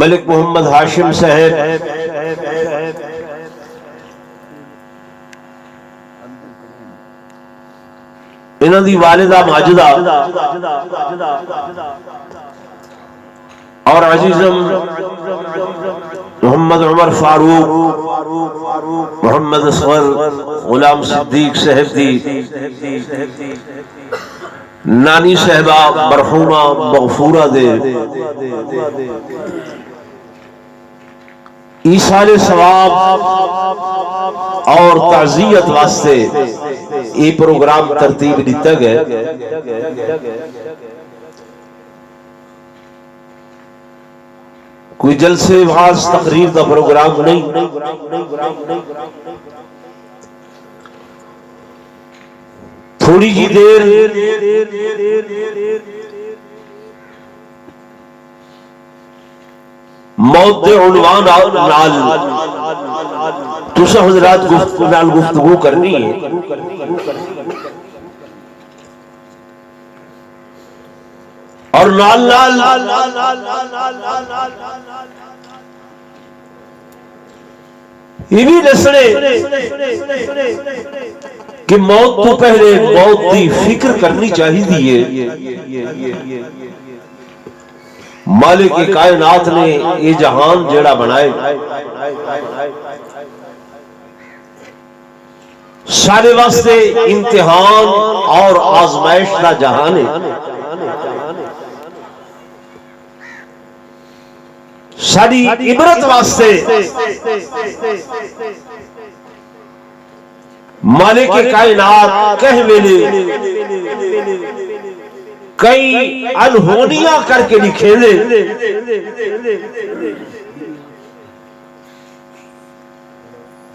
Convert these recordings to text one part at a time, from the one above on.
ملک محمد ہاشم صاحب انہاں دی والدہ ماجدہ اور عزیزم محمد عمر فاروق محمد اصغر غلام صدیق صاحب دی نانی صاحبہ مرحومہ مغفورہ دے ایصال ثواب اور تعزیت واسطے یہ پروگرام ترتیب دیتا گئے۔ کوئی جلسے واز تقریر دا پروگرام نہیں، تھوڑی جی دیر موت دے عنوان نال تسا حضرات گفتگو کرنی ہے۔ اور نال یہ بھی دسنے کہ موت تو پہلے موت دی فکر کرنی چاہیے۔ مالک کائنات نے یہ جہان جیڑا بنائے سارے واسطے امتحان اور آزمائش کا جہان ہے۔ ساری عبرت واسطے مالک کائنات کہہ ویلے کئی انہونیاں کر کے لکھے دے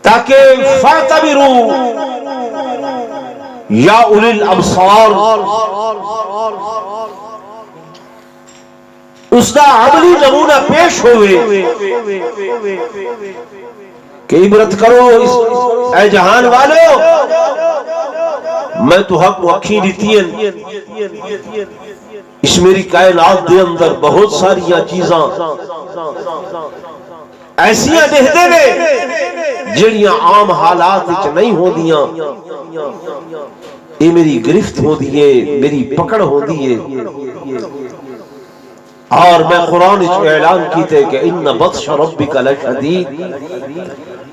تاکہ فاعتبروا یا اولی الابصار اس کا عملی نمونہ پیش ہوئے کہ عبرت کرو اے جہان والو، میں تو حق وقی دیتی ہیں اس میری کائنات دے اندر بہت ساریاں چیزاں ایسیاں دے دے گے جڑیاں عام حالات وچ نہیں ہو دیاں، یہ میری گرفت ہو دیئے، میری پکڑ ہو دیئے۔ اور میں قرآن اعلان کیتے کہ ان بطش ربک لشدید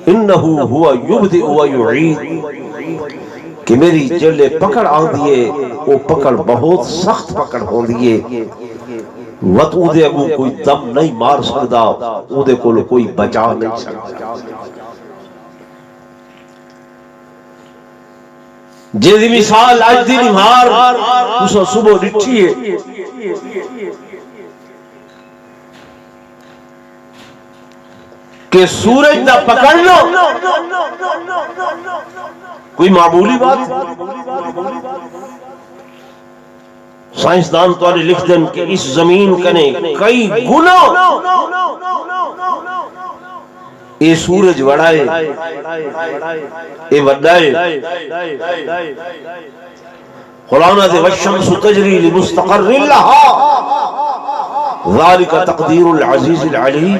انہو ہوا یبدئ و یعید، کہ میری جلے پکڑ آن دیئے وہ پکڑ بہت سخت پکڑ ہو دیئے، وط او دے اگو کوئی دم نہیں مار سکدا، او دے کو کوئی بچا نہیں سکدا۔ جیدی مثال آج دی نمار اسا صبح ڈٹھی ہے کہ سورج دا پکڑ لو کوئی معمولی بات، سائنسدان تو لکھ دیں کہ اس زمین کنے کئی گنا اے سورج وڑائے اے وڈائے۔ قرآن دے والشمس تجری لمستقر لہا ذالک تقدیر العزیز العلیم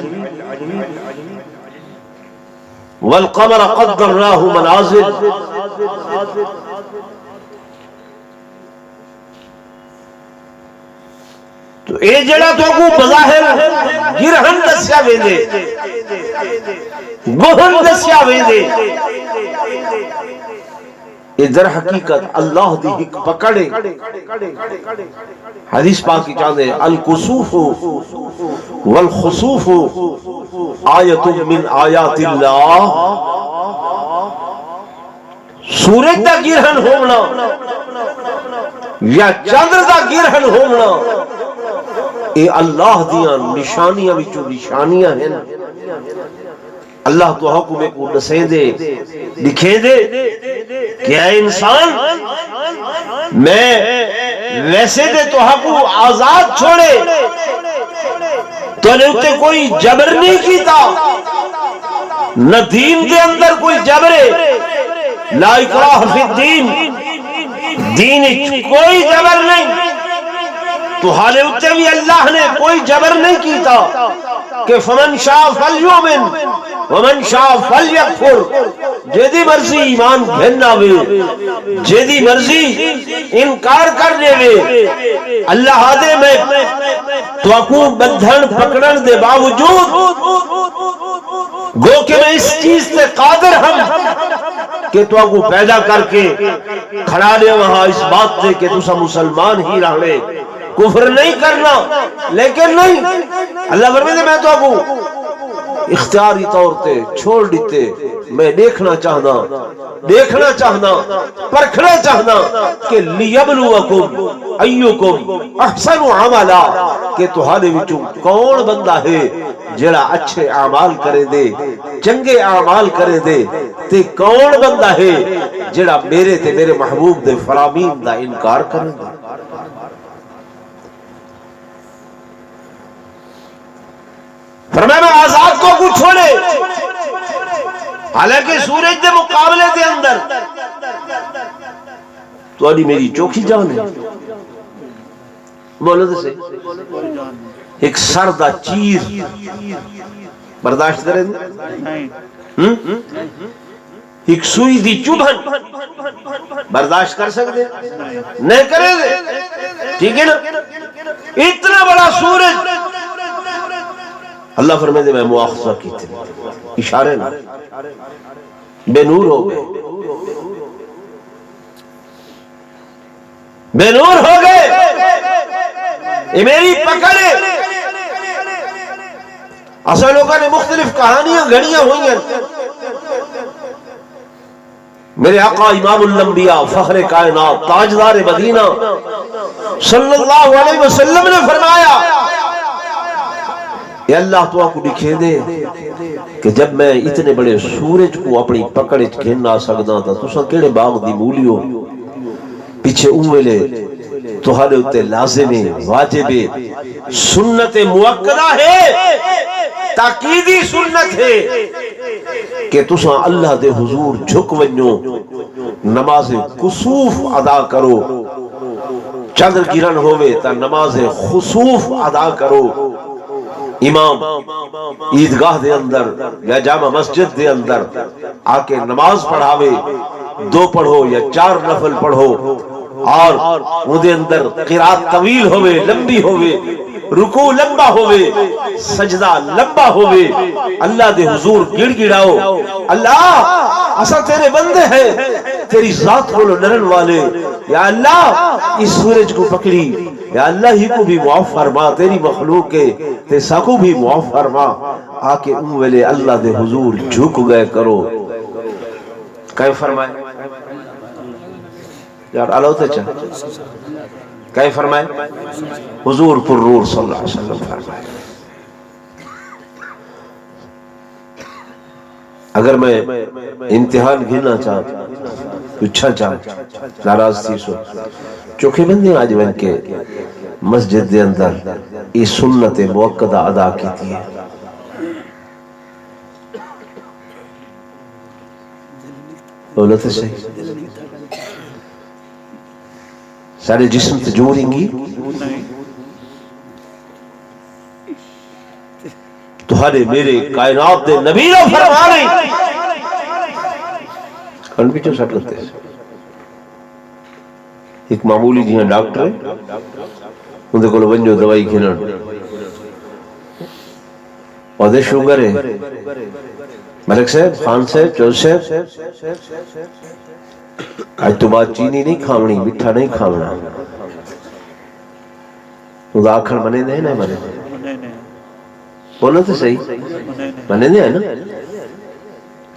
والقمر قدرناہ منازل۔ تو اے جڑا تو کو بظاہر گرہن دسیا ویندے، گہن دسیا ویندے، اے در حقیقت اللہ دی ایک پکڑے۔ حدیث پاک کی چاندے الکسوف والخسوف آیت من آیات اللہ، سورج دا گرہن ہونا یا چندر دا گرہن ہونا اے اللہ دیاں نشانیاں وچوں نشانیاں ہیں۔ اللہ تو حکم کو دسیں دے لکھیں دے کہ اے انسان میں ویسے دے تو حق آزاد چھوڑے تو نے اتے کوئی جبر نہیں کیتا، نہ دین دے اندر کوئی جبرے، لا اکراہ فی الدین، دین کوئی جبر نہیں، تو حالے اتے بھی اللہ نے کوئی جبر نہیں کیتا، کہ فمن شاء فلیؤمن ومن شاء فلیکفر، جیدی مرضی ایمان گھننا وے جیدی مرضی انکار کرنے وے، اللہ دے میں تو اکو بندھن پکڑن دے باوجود گو کہ میں اس چیز سے قادر ہم کہ تو اکو پیدا کر کے کھڑا لے وہاں اس بات سے کہ تسا مسلمان ہی رہے، کفر نہیں کرنا، لیکن نہیں اللہ فرمائے میں تو اکو اختیاری طور تے چھوڑ دیتے، میں دیکھنا چاہنا پرکھنا چاہنا کہ لیبلوکم ایکم احسن عملا، کہ تہاڈے وچوں کون بندہ ہے جڑا اچھے اعمال کرے دے، چنگے اعمال کرے دے، تے کون بندہ ہے جڑا میرے تے میرے محبوب دے فرامین دا انکار کرے دے۔ فرمایا میں آزاد کو چھوڑے، حالانکہ سورج دے مقابلے دے اندر تو اڈی میری چوکھی جان ہے، بولو دے سے ایک سردہ چیر برداشت کرے دے، ایک سوئی دی چبھن برداشت کر سکتے نہیں کرے دے، ٹھیک ہے نا؟ اتنا بڑا سورج اللہ فرمائے دے میں مواخذہ کی تھی، اشارے نہ بے نور ہو گئے، بے نور ہو گئے، یہ میری پکڑے۔ اصل لوگوں نے مختلف کہانیاں گھڑیاں ہوئی ہیں، میرے آقا امام الانبیاء فخر کائنات تاجدار مدینہ صلی اللہ علیہ وسلم نے فرمایا کہ اللہ تو آپ کو دکھے دے کہ جب میں اتنے بڑے سورج کو اپنی پکڑ کھیلنا سکتا تھا تو سا کیڑے باغ دی مولیو پیچھے اوہلے تو ہالے اتے لازم واجب سنت موقدہ ہے، تاکیدی سنت ہے کہ تسا اللہ دے حضور جھک ونجو، نماز کسوف ادا کرو، چندر گرن ہوئے تا نماز خسوف ادا کرو، امام عیدگاہ دے اندر یا جامع مسجد دے اندر آکے نماز پڑھاوے، 2 پڑھو یا 4 نفل پڑھو، اور وہ دے اندر قرات طویل ہوئے، لمبی ہوئے، رکوع لمبا ہوئے، سجدہ لمبا ہوئے، اللہ دے حضور گڑ گڑاؤ، اللہ اسا تیرے بندے ہیں، تیری ذات کو لڑن والے، یا اللہ اس سورج کو پکڑی، یا اللہ ہی کو بھی معاف فرما، تیری مخلوق کے تیسا کو بھی معاف فرما، آکے ویلے اللہ دے حضور جھک گئے کرو۔ کہیں فرمائے یار اللہ تے چاہ کہیں فرمائے حضور پررور صلی اللہ علیہ وسلم فرمائے اگر میں امتحان گھلنا چاہتا اچھا چاہتا ناراض تھی سو چوکھے بندی آج بن کے مسجد دے اندر یہ سنت موقدہ ادا کی تھی، بولتے صحیح سارے جسم تے جوڑیں گی تمہارے میرے کائنات دے نبی نے فرما رہی کن بھی جو سٹ لگتے ہیں، ایک معمولی جی ہیں ڈاکٹر ہے ان دے کولو ونجو دوائی کھینن اور دے شوگر ہے، ملک صاحب خان صاحب چوز صاحب آج تو بات چینی نہیں کھاونی، مٹھا نہیں کھاونا، وہ آکھر منے دے نا منے بولو تو صحیح منے دے نا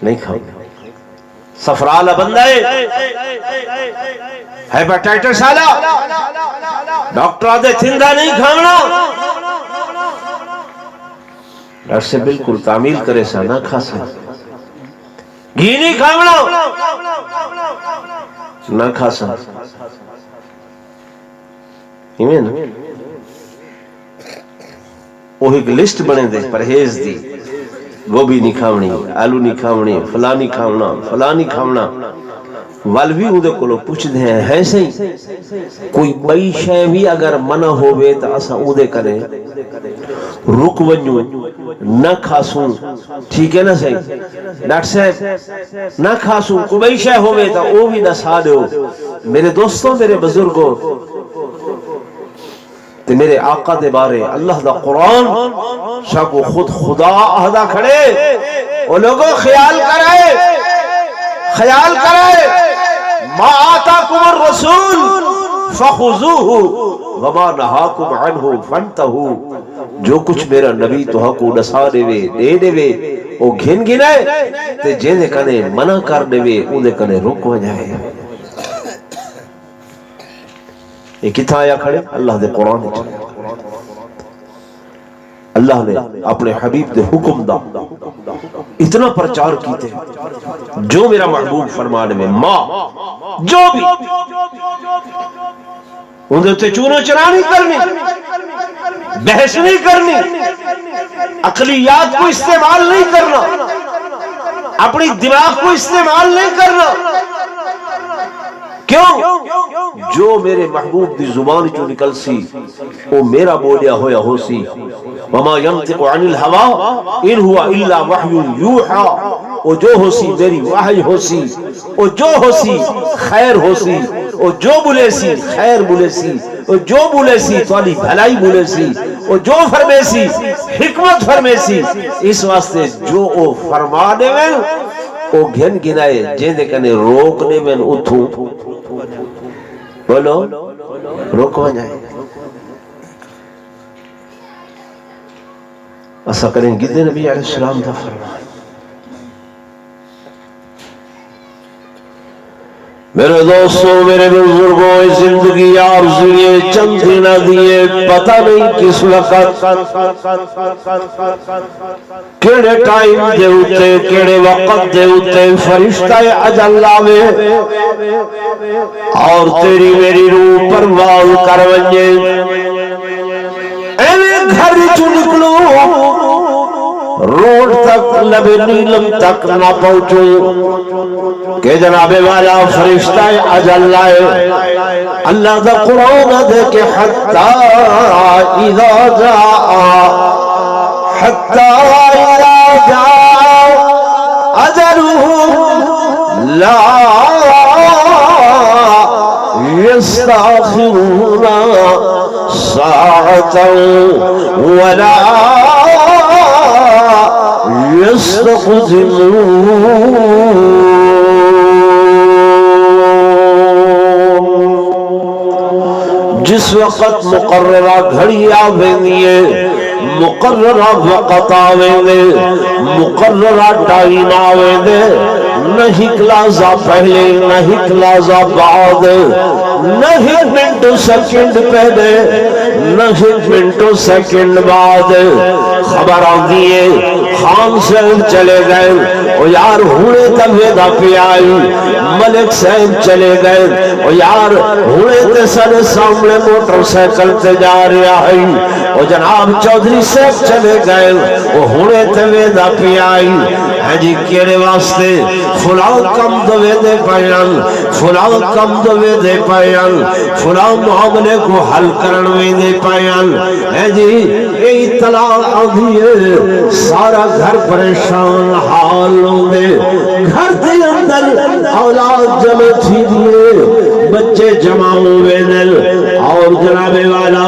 نہیں کھاونا، سفرالہ بندہ ہے ہیپاٹائٹس آلا ڈاکٹر آدھے تھندہ نہیں کھاونا، ڈاکٹر سے بالکل تعمیل کرے سا نہ کھا سا، گھی نہیں کھاونا نہ کھا سا، ایمین وہ ایک لسٹ بنے دے پرہیز دی، گوبھی نہیں کھاونی، آلو نہیں کھاونی، فلاں نہیں کھاونا، فلاں نہیں کھاونا، والوی اودے کولو پوچھ دے ہیں ہے صحیح کوئی بئی شے بھی اگر منع ہوئے تا اسا اودے کریں، رک ونجو نہ کھاسوں ٹھیک ہے نا صحیح ڈاکٹر صاحب نہ کھاسوں کوئی شے ہوئے تا او بھی دسا دیو میرے دوستوں میرے بزرگوں تے میرے آقا دے بارے اللہ دا قرآن شاکو خود خدا اہدا کھڑے او لوگوں خیال کرائے ما آتاکم الرسول فخذوہ وما نہاکم عنہ فانتہو جو کچھ میرا نبی تو حقو نسا دے دے او گھن گھنائے تے جیدے کنے منع کر دے او دے کنے رک وجائے یہ کتھا آیا کھڑے اللہ دے قرآن اللہ نے اپنے حبیب دے حکم دا اتنا پرچار کیتے جو میرا محبوب فرمانے میں ماں جو بھی اندھے تے چونو چرا نہیں کرنی بحث نہیں کرنی عقلیات کو استعمال نہیں کرنا اپنی دماغ کو استعمال نہیں کرنا کیوں جو میرے محبوب دی زبان جو نکل سی وہ میرا بولیا ہویا ہو سی وما ينطق عن الهوى ان هو الا وحی یوحى وہ جو ہو سی میری وحی ہو سی وہ جو ہو سی خیر ہو سی وہ جو بولے سی خیر بولے سی وہ جو بولے سی توالی بھلائی بولے سی وہ جو فرمے سی حکمت فرمے سی اس واسطے جو او فرما دے میں او گھن گنائے جیندے کنے روک دے میں اتھوں بولو روکو جائے ایسا کریں گدے نبی علیہ السلام دا فرمان میرے دوستوں میرے بزرگوں زندگی آرزوئے چند نہ دیے پتہ نہیں کس وقت کیڑے ٹائم دے ہوتے کیڑے وقت دے ہوتے فرشتہ اجل لاوے اور تیری میری روح پرواز کر ونجے اے گھر چو نکلو روڈ تک لب نیلم تک نہ پہنچو کہ جناب والا فرشتہ اجل لائے اللہ دا قرآن دے کہ حتی اذا جا اجلہم لا يستاخرون ساعتا ولا جس وقت مقررہ گھڑی آوینیے مقررہ وقت آوینے مقررہ ٹائم آوینے نہیں کلازہ پہلے نہیں کلازہ بعد نہیں منٹو سیکنڈ پہلے نہیں منٹو سیکنڈ بعد خبر آن دیئے خان صاحب چلے گئے او یار ہونے تبیدہ پہ آئی ملک صاحب چلے گئے او یار ہونے تے سر سامنے موٹر سیکل تے جا رہا ہے او جناب چودھری صاحب چلے گئے او ہونے تبیدہ پہ آئی ہے جی کیڑے واسطے فلان کم دوے دے پائیان فلان کم دوے دے پائیان فلان معاملے کو حل کرنوے دے پائیان ہے جی اے اطلاع آدھیے سارا گھر پریشان حال ہوندے گھر دے اندر اولاد جمع تھی دیئے بچے جمع ہوئے دل اور جناب والا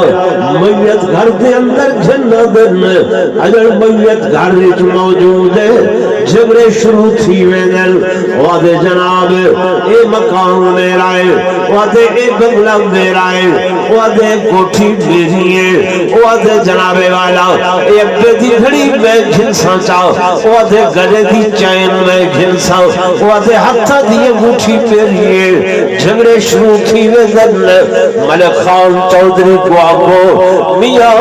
میت گھر دے اندر جنہ دن اگر میت گھر رچ موجود ہے جھگڑے شروع تھی ہوئے دل وعدے جناب اے مکان میرا ہے وعدے اے بنگلہ میرا ہے وعدے کوٹھی میری ہے وعدے جناب والا اے ابے دی گھڑی میں گھنسا چاہ وعدے گلے دی چین میں گھنسا وعدے ہتھا دیئے گوٹھی پیریے جھگڑے شروع تھی ہوئے دل ملک خان چودھری کو آگو میاں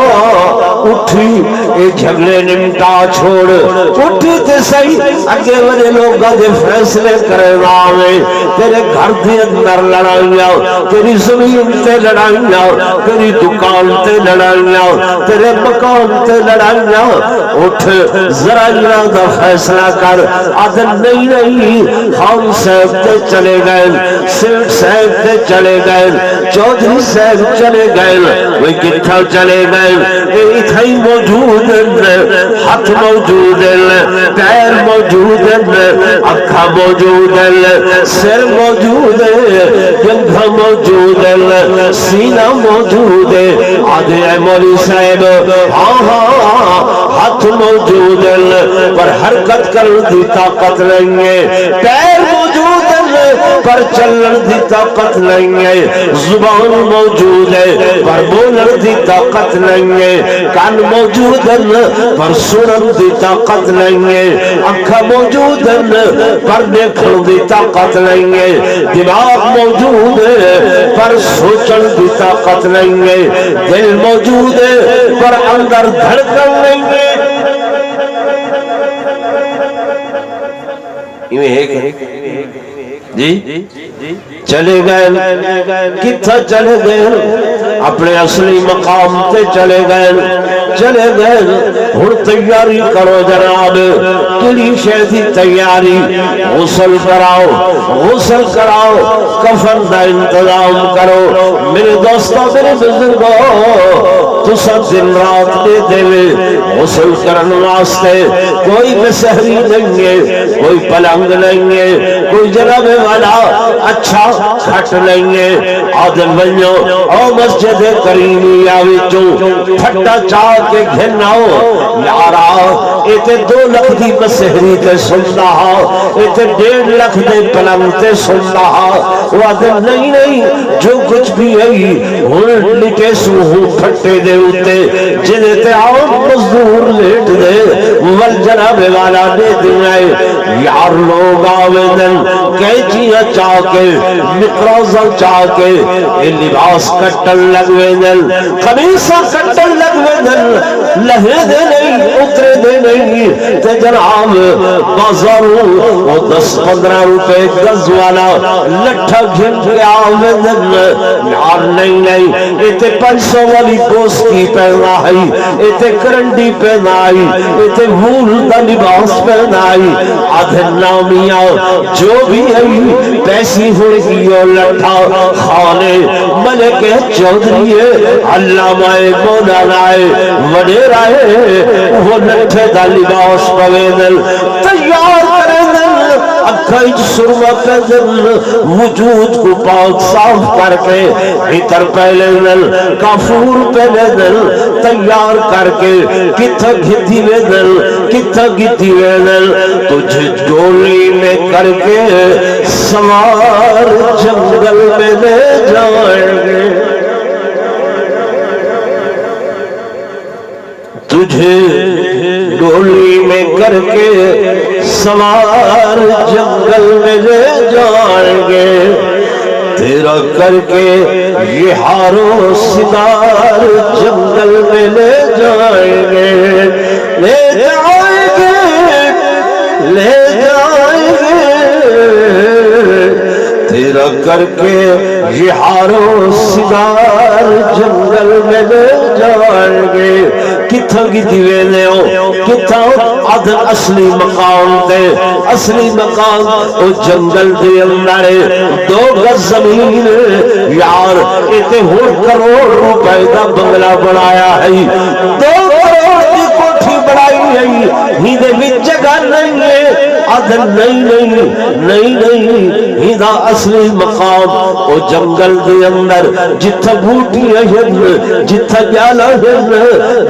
اٹھی اے جھگڑے نمٹا چھوڑ اٹھی تے صحیح اگے والے لوگاں دے فیصلے کرنا وے تیرے گھر دے اندر لڑائیاں تیری زمین تے لڑائیاں تیری دکان تے لڑائیاں تیرے مکان تے لڑائیاں اٹھ ذرا انہاں دا فیصلہ کر عدل نہیں نہیں خان صاحب تے چلے گئے سیٹ صاحب تے چلے گئے چودھری صاحب چلے گئے وہ کتھا چلے گئے اتھائی موجود ہیں ہاتھ موجود ہیں پیر موجود ہیں اکھا موجود ہیں سر موجود ہے جنگھا موجود ہے سینہ موجود ہے آدھے اے مولی صاحب ہاں ہاں ہاتھ موجود ہے پر حرکت کرنے دی طاقت نہیں ہے پیر موجود ہے پر چلن دی طاقت نہیں ہے زبان موجود ہے پر بولن دی طاقت نہیں ہے کان موجود ہے پر سنن دی طاقت نہیں ہے آنکھاں موجود ہے پر دیکھن دی طاقت نہیں ہے دماغ موجود ہے پر سوچن دی طاقت نہیں ہے دل موجود ہے پر اندر دھڑکن نہیں ہے جی چلے گئے کتھا چلے گئے اپنے اصلی مقام تے چلے گئے ہن تیاری کرو جناب کیڑی شے دی تیاری غسل کراؤ کفن دا انتظام کرو میرے دوستوں میرے بزرگوں تسا دن رات دے دے غسل کرن واسطے کوئی بسہری نہیں ہے کوئی پلنگ نہیں ہے کوئی جناب والا اچھا کھٹ نہیں ہے آدم بنیو او مسجد کریمیا وچوں پھٹا چاہ کے گھناؤ یارا ایتے 2 لکھ دی بسہری تے سندا ایتے 1.5 لکھ دے پلنگ تے سندا وہ آدم نہیں جو کچھ بھی ہے ہن لٹے سو پھٹے دے اتے جنہیں تے آؤ مزدور لیٹ دے ول جناب والا دے دنائے یار لوگ آویدن کیچیاں چاہ کے مقروضہ چاہ کے لباس کٹن لگویدن قمیصہ کٹن لگویدن لہے دے نہیں اترے دے نہیں تے جناب بازاروں وہ 10-15 روپے گز والا لٹھا گھن کے آویدن یار نہیں ایتے 500 والی گوستی پہنا ہے ایتے کرنڈی پہنا ہے ایتے وول دا لباس پہنا ہے آدھے نامیاں جو بھی ہے پیسی ہوئیو لٹھا خانے ملک چودھری علامہ مولانا وڈے رائے وہ لٹھے دا لباس پویدل تیار کردل اکھائج سرما پیدل وجود کو پاک صاف کر کے بھیتر پہلے دل کافور پہلے دل تیار کر کے کتھا گھتی ویدل تجھ ڈولی میں کر کے سوار جنگل میں لے جائیں گے تجھے ڈولی میں کر کے سوار جنگل میں لے جائیں گے تیرا کر کے یہ ہارو سدار جنگل میں لے جائیں گے لے جائیں گے تیرا کر کے یہ ہارو سدار جنگل میں لے جائیں گے کتھا کی دیوینے ہو کتھا عدل اصلی مقام دے اصلی مقام او جنگل دے اندر 2 گز زمین یار ایتے 1 کروڑ روپے دا بنگلہ بنایا ہے 2 کروڑ کی کوٹھی بڑھائی ہے ہی دے بھی جگہ نہیں ہے عدل نہیں ہی دا اصلی مقام او جنگل دے اندر جتھا بوٹی ہے جتھا جالا ہے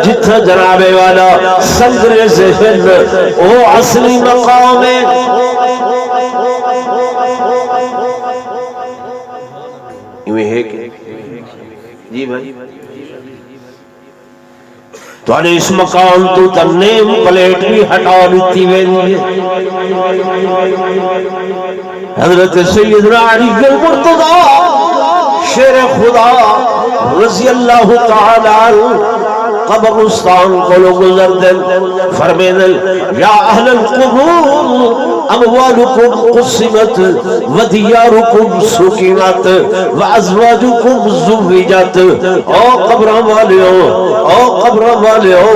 جتھا جنابے والا سنگرے سے ہے او اصلی مقام ہے جی بھائی تو اس مقام تو تنیم پلیٹ بھی ہٹا لیتی ہوئی حضرت سیدنا علی المرتضی شیر خدا رضی اللہ تعالی قبرستان کو گزر دل فرمیدل یا اہل القبور اموالکم قسمت ودیارکم سکینت وازواجکم زوجت. او قبروں والیو، او قبروں والیو،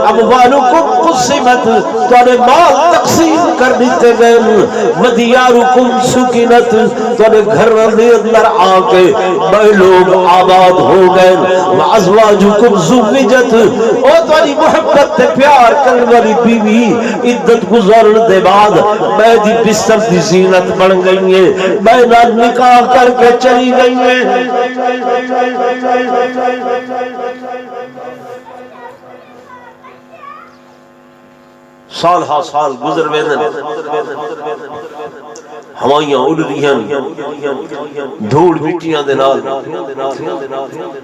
اموالکم قسمت، تواڈے مال تقسیم کر دیتے گئے، ودیارکم سکینت، تواڈے گھر دے اندر آ کے بڑے لوگ آباد ہو گئے، وازواجکم زوجت، او تواڈی محبت تے پیار کرن والی بیوی عدت گزارن دے بعد میں دی بستر دی زینت بن گئی ہے، میں نال نکاح کر کے چلی گئی ہے. سال ہا سال گزر ویندن، ہوائیاں اڑ رہی ہیں، دھوڑ مٹیاں دے نال،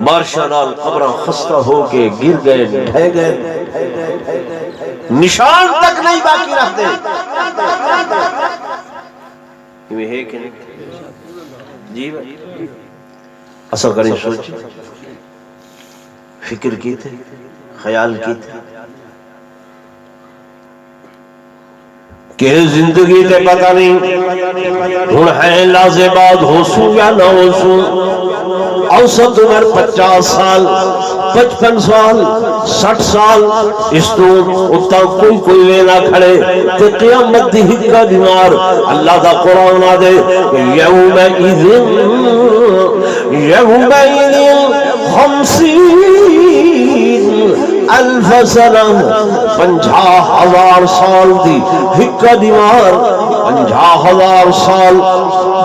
بارشاں نال قبراں خستہ ہو کے گر گئے، ڈھہ گئے، نشان تک نہیں باقی رہتے. یہ ہے کہ جی بھائی اصل کریں سوچ فکر کی تھے، خیال کی تھے کہ زندگی تے پتہ نہیں ہن ہے لازمات ہو سو یا نہ ہو سو. اوسط عمر 50 سال، 55 سال، 60 سال، اس تو اتا کوئی ویلا کھڑے تے قیامت دی ہکا دیوار. اللہ دا قرآن آ دے یومئذ 50 الف سنہ، 50,000 سال دی ہکا دیوار، 50,000 سال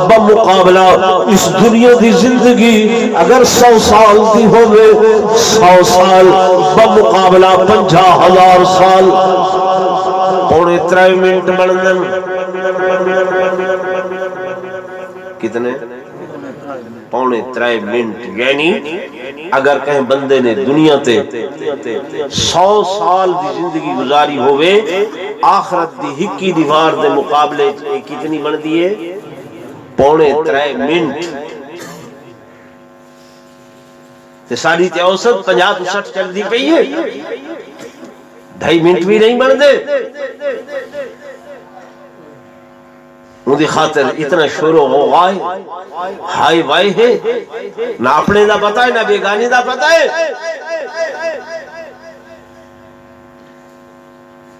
بمقابلہ اس دنیا دی زندگی اگر 100 سال دی ہوئے، 100 سال بمقابلہ 50,000 سال، پونے 3 منٹ بندن کتنے؟ پونے 3 منٹ. یعنی اگر کہیں بندے نے دنیا تے 100 سال دی زندگی گزاری ہوئے، آخرت دی ہکی دیوار دے مقابلے کتنی بن دیئے؟ پونے 3 منٹ. تے ساری تے اوسط 50 تو 60 چل دی پئی ہے، 2.5 منٹ بھی نہیں بن دے. ان دی خاطر اتنا شور و غوغائے ہائی وائی ہے، نہ اپنے دا پتہ ہے نہ بیگانی دا پتہ ہے.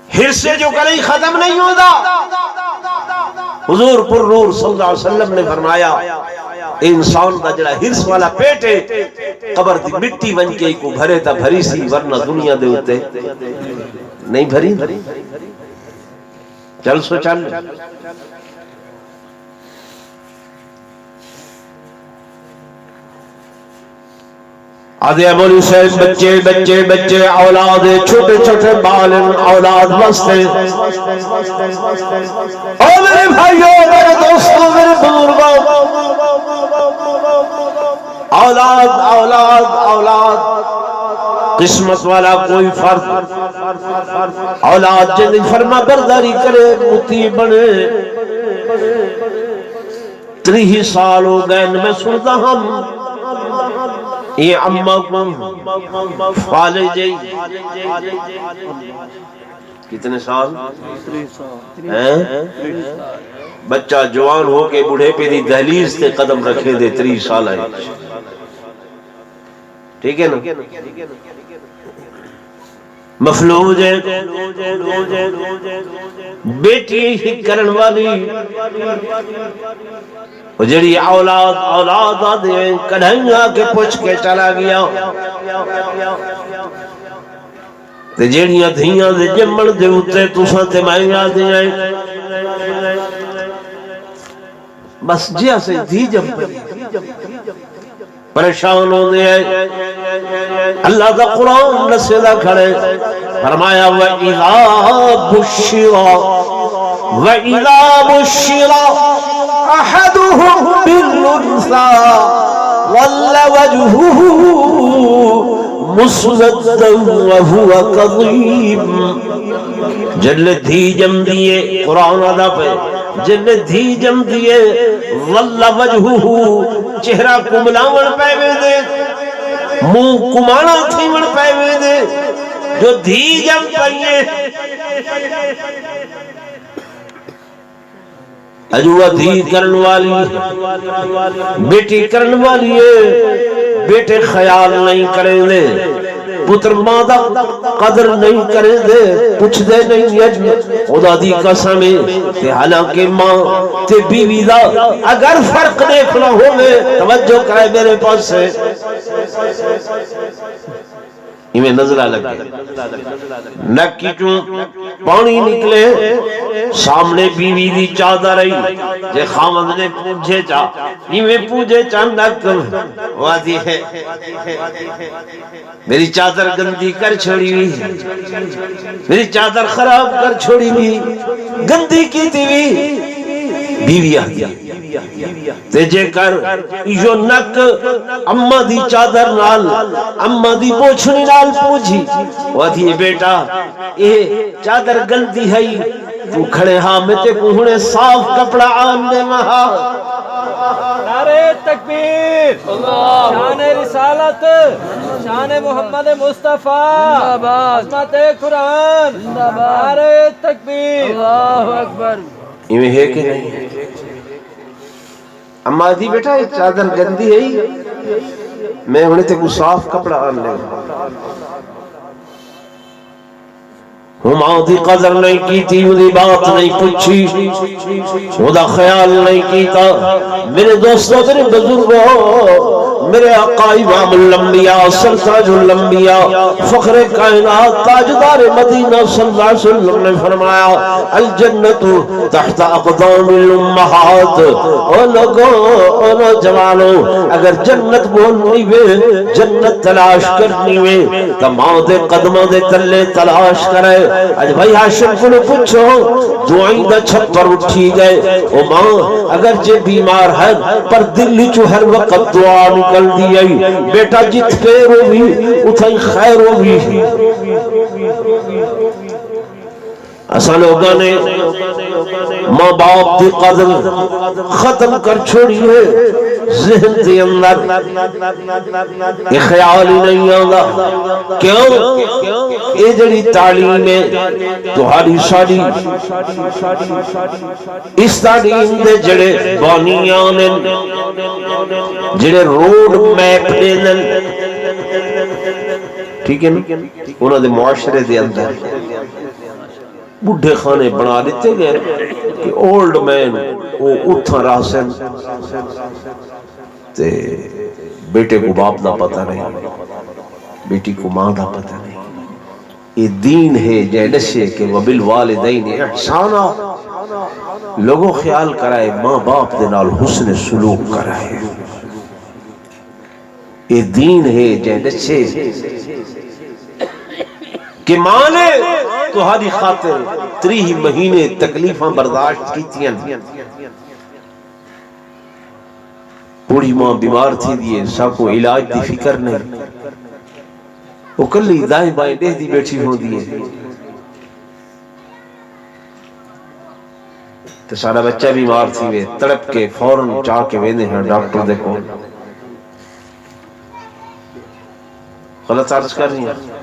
حرص سے جو کریں ختم نہیں ہوتا. حضور پر نور صلی اللہ علیہ وسلم نے فرمایا انسان دا جڑا حرص والا پیٹ ہے قبر دی مٹی بن کے کو بھرے تا بھری سی، ورنہ دنیا دے ہوتے نہیں بھری. چل سو چل آدھے مولی صاحب بچے بچے بچے اولاد چھوٹے چھوٹے بالن اولاد بستے. اور میرے بھائیوں، میرے دوستوں، میرے بزرگوں، اولاد اولاد اولاد قسمت والا کوئی فرد اولاد جن فرما برداری کرے متی بنے. 30 سال ہو گئے میں سنتا ہوں یہ اماں کو فالے جائی کتنے سال بچہ جوان ہو کے بڑھے پہ دی دہلیز تے قدم رکھے دے 30 سال آئے. ٹھیک ہے نا؟ مفلوج ہے بیٹی ہی کرن والی جڑی اولاد اولاد آدھے کڑھائیاں کے پوچھ کے چلا گیا تے جڑیاں دھیاں دے جمن دے اتے تساں تے میں آدھے آئے بس جیا سے دھی جم پریشان ہو دے ہیں. اللہ کا قرآن نسیدہ کھڑے فرمایا وَإِذَا بُشِّرَ أَحَدُهُمْ بِالْأُنْثَى ظَلَّ وَجْهُهُ مُسْوَدًّا وَهُوَ كَظِيمٌ. جل دھی جم دیے قرآن ادا پہ جن دھی جم دیے ظل وجہہ چہرہ کملاون پہ دے منہ کمانا تھیمن پہ دے جو دھی جم پائیے اجوا دھی کرن والی بیٹی کرن والی ہے بیٹے خیال نہیں کریں دے پتر ماں دا قدر نہیں کریں دے پوچھ دے نہیں اجم خدا دی قسم تے حالانکہ ماں تے بیوی دا اگر فرق دیکھنا ہوئے توجہ کرے میرے پاس سے ہمیں نظرہ لگے نکی چون پانی نکلے سامنے بیوی دی چادر رہی جے خامد نے پوچھے چاہ ہمیں پوچھے چاہ نک وادی ہے میری چادر گندی کر چھوڑی ہوئی میری چادر خراب کر چھوڑی ہوئی گندی کی تھی بیوی آگیا تے جے کر جو نک اممہ دی چادر نال اممہ دی پوچھنی نال پوچھی وہ تھی بیٹا یہ چادر گندی ہے تو کھڑے ہاں میں تے کوہنے صاف کپڑا آن دے مہا نعرہ تکبیر شان رسالت شان محمد مصطفیٰ عظمت قرآن نعرہ تکبیر اللہ اکبر یہ ہے کہ نہیں اماں دی بیٹا یہ چادر گندی ہے میں انہیں تے کو صاف کپڑا آن لے ہماں دی قدر نہیں کی تھی وہ بات نہیں پوچھی وہ دا خیال نہیں کیتا میرے دوستوں تیرے بزرگوں میرے آقا امام الانبیاء سرتاج الانبیاء فخر کائنات تاجدار مدینہ صلی اللہ علیہ وسلم نے فرمایا الجنت تحت اقدام الامہات او لوگوں او نوجوانوں اگر جنت بولنی وے جنت تلاش کرنی وے تو ماں دے قدموں دے تلے تلاش کرے اج بھائی ہاشم کو پوچھو دعائیں دا چھپر اٹھی گئے او ماں اگر جے بیمار ہے پر دل چو ہر وقت دعا نکل دی آئی بیٹا جت پیر ہوئی اتھائی خیر ہوئی ایسا لوگاں نے ماں باپ دی قدر ختم کر چھوڑی ہے ذہن دے اندر یہ خیال ہی نہیں آگا کیوں یہ جڑی تعلیم ہے تمہاری ساری اس تعلیم دے جڑے بانیاں نے جڑے روڈ میپ دے ٹھیک ہے نا انہوں نے معاشرے دے اندر بڑھے خانے بنا لیتے گئے کہ اولڈ مین وہ اتھا راسن تے بیٹے کو باپ دا پتہ نہیں بیٹی کو ماں دا پتہ نہیں یہ دین ہے جیلشے کہ وبالوالدین احسانا لوگوں خیال کرائے ماں باپ دے نال حسن سلوک کرائے یہ دین ہے جیلشے کہ ماں نے تمہاری خاطر 3 مہینے تکلیفاں برداشت کیتیاں بوڑھی ماں بیمار تھی دیئے سب کو علاج دی فکر نہیں وہ کلی دائیں بائیں دے دی بیٹھی ہو دیئے تو سارا بچہ بیمار تھی وے تڑپ کے فوراں چاہ کے ویندے ہیں ڈاکٹر دیکھو غلط عرض کر رہی ہیں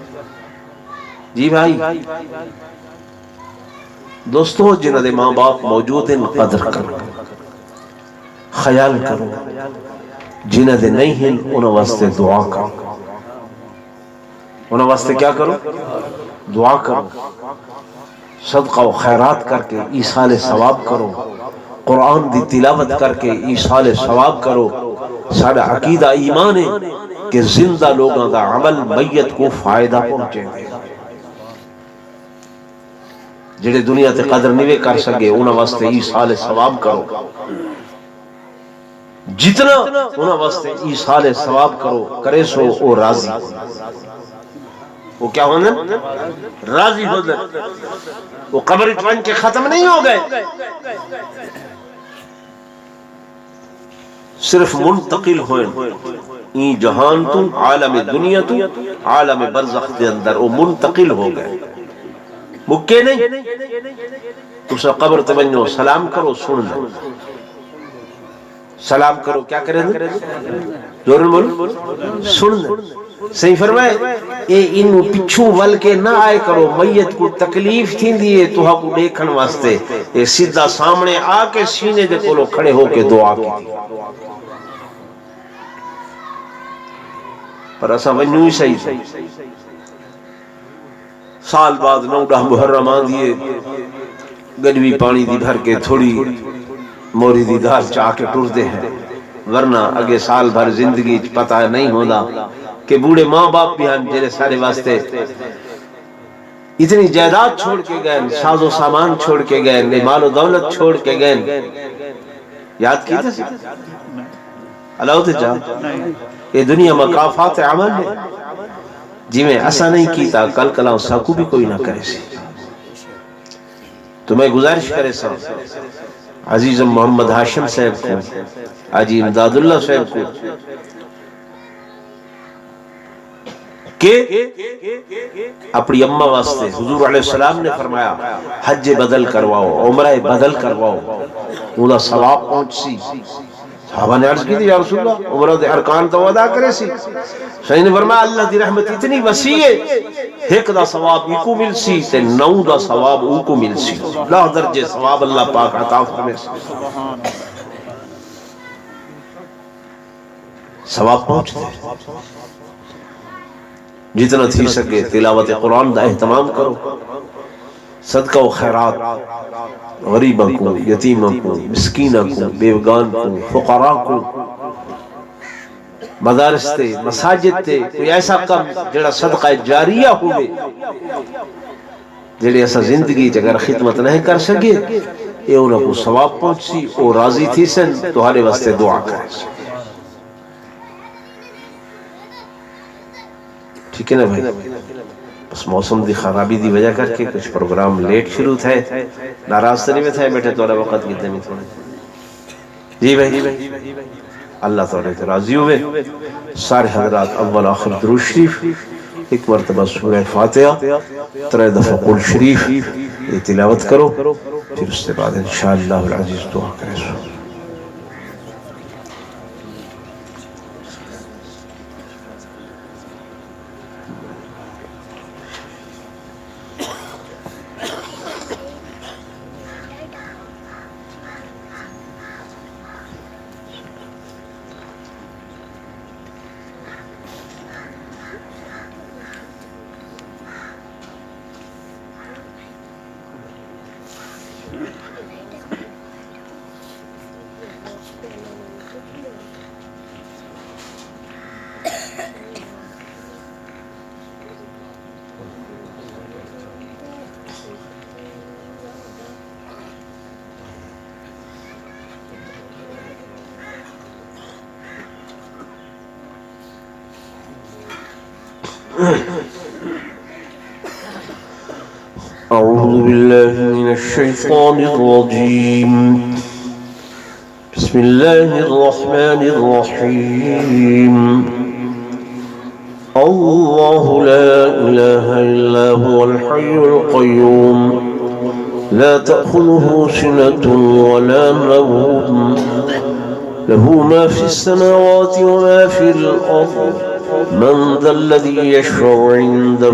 جی بھائی دوستو جنہ دے ماں باپ موجود ہیں قدر کرو خیال کرو جنہ دے نہیں ہیں انہوں واسطے دعا کرو انہوں واسطے کیا کرو دعا کرو صدقہ و خیرات کر کے ایصال ثواب کرو قرآن دی تلاوت کر کے ایصال ثواب کرو سارا عقیدہ ایمان ہے کہ زندہ لوگاں دا عمل میت کو فائدہ پہنچے جڑے دنیا تے قدر نہیں کر سکے انہاں واسطے ایصال ثواب کرو جتنا انہاں واسطے ایصال ثواب کرو کرے سو او راضی وہ کیا ہونا راضی ہو جائے وہ قبر اتوان کے ختم نہیں ہو گئے صرف منتقل ہوئے این جہان تو عالم دنیا تو عالم برزخ دے اندر وہ منتقل ہو گئے مکے نہیں تم سے قبر تبنو سلام کرو سن لیں سلام کرو کیا کریں زور بول سن لیں صحیح فرمائے اے انو پچھو ول کے نہ آئے کرو میت کو تکلیف تھی دیئے تو ہاں کو دیکھن واسطے اے سیدھا سامنے آ کے سینے دے کولو کھڑے ہو کے دعا کی پر اسا ونیو ہی صحیح سال بعد 9 محرم آن دیئے گڑوی پانی دی بھر کے تھوڑی موری دی دال چاہ کے ٹور دے ہیں ورنہ اگے سال بھر زندگی پتہ نہیں ہونا کہ بوڑھے ماں باپ بھی ہم جنہیں سارے واسطے اتنی جائیداد چھوڑ کے گئے ساز و سامان چھوڑ کے گئے مال و دولت چھوڑ کے گئے یاد کی تھا اللہ ہوتے جا یہ دنیا مقافات عمل ہے جی میں ایسا نہیں کیتا کل کلا ساکو بھی کوئی نہ کرے سی تو میں گزارش کرے سا عزیزم محمد ہاشم صاحب کو حاجی امداد اللہ صاحب کو کہ اپنی اماں واسطے حضور علیہ السلام نے فرمایا حج بدل کرواؤ عمرہ بدل کرواؤ اولا ثواب پہنچ سی صحابہ نے عرض کی تھی یا رسول اللہ عمرہ دے ارکان تو ادا کرے سی صحیح نے فرمایا اللہ دی رحمت اتنی وسیع ہے ایک دا ثواب ایکو مل سی تے 9 دا ثواب اوکو مل سی لا درجے ثواب اللہ پاک عطا فرمائے ثواب پہنچ دے جتنا تھی سکے تلاوت قرآن دا اہتمام کرو صدقہ و خیرات غریبہ کو یتیمہ کو مسکینہ کو بیوگان کو فقراء کو مدارس تے مساجد تے کوئی ایسا کم جڑا صدقہ جاریہ ہوئے جڑے ایسا زندگی اگر خدمت نہیں کر سکے یہ انہوں کو ثواب پہنچ سی اور راضی تھی سن تو ہارے واسطے دعا کرے سی ٹھیک ہے نا بھائی بس موسم دی خرابی دی وجہ کر کے کچھ پروگرام لیٹ شروع تھے ناراض تری میں تھے بیٹھے توڑا وقت کتنے میں تھوڑے جی بھائی اللہ تعالیٰ کے راضی ہوئے سارے حضرات اول آخر درود شریف ایک مرتبہ سورہ فاتحہ 3 دفعہ قل شریف یہ تلاوت کرو پھر اس کے بعد انشاءاللہ العزیز دعا کرے سو أعوذ بالله من الشيطان الرجيم بسم الله الرحمن الرحيم الله لا إله إلا هو الحي القيوم لا تأخذه سنة ولا نوم له ما في السماوات وما في الأرض من ذا الذي يشفع عنده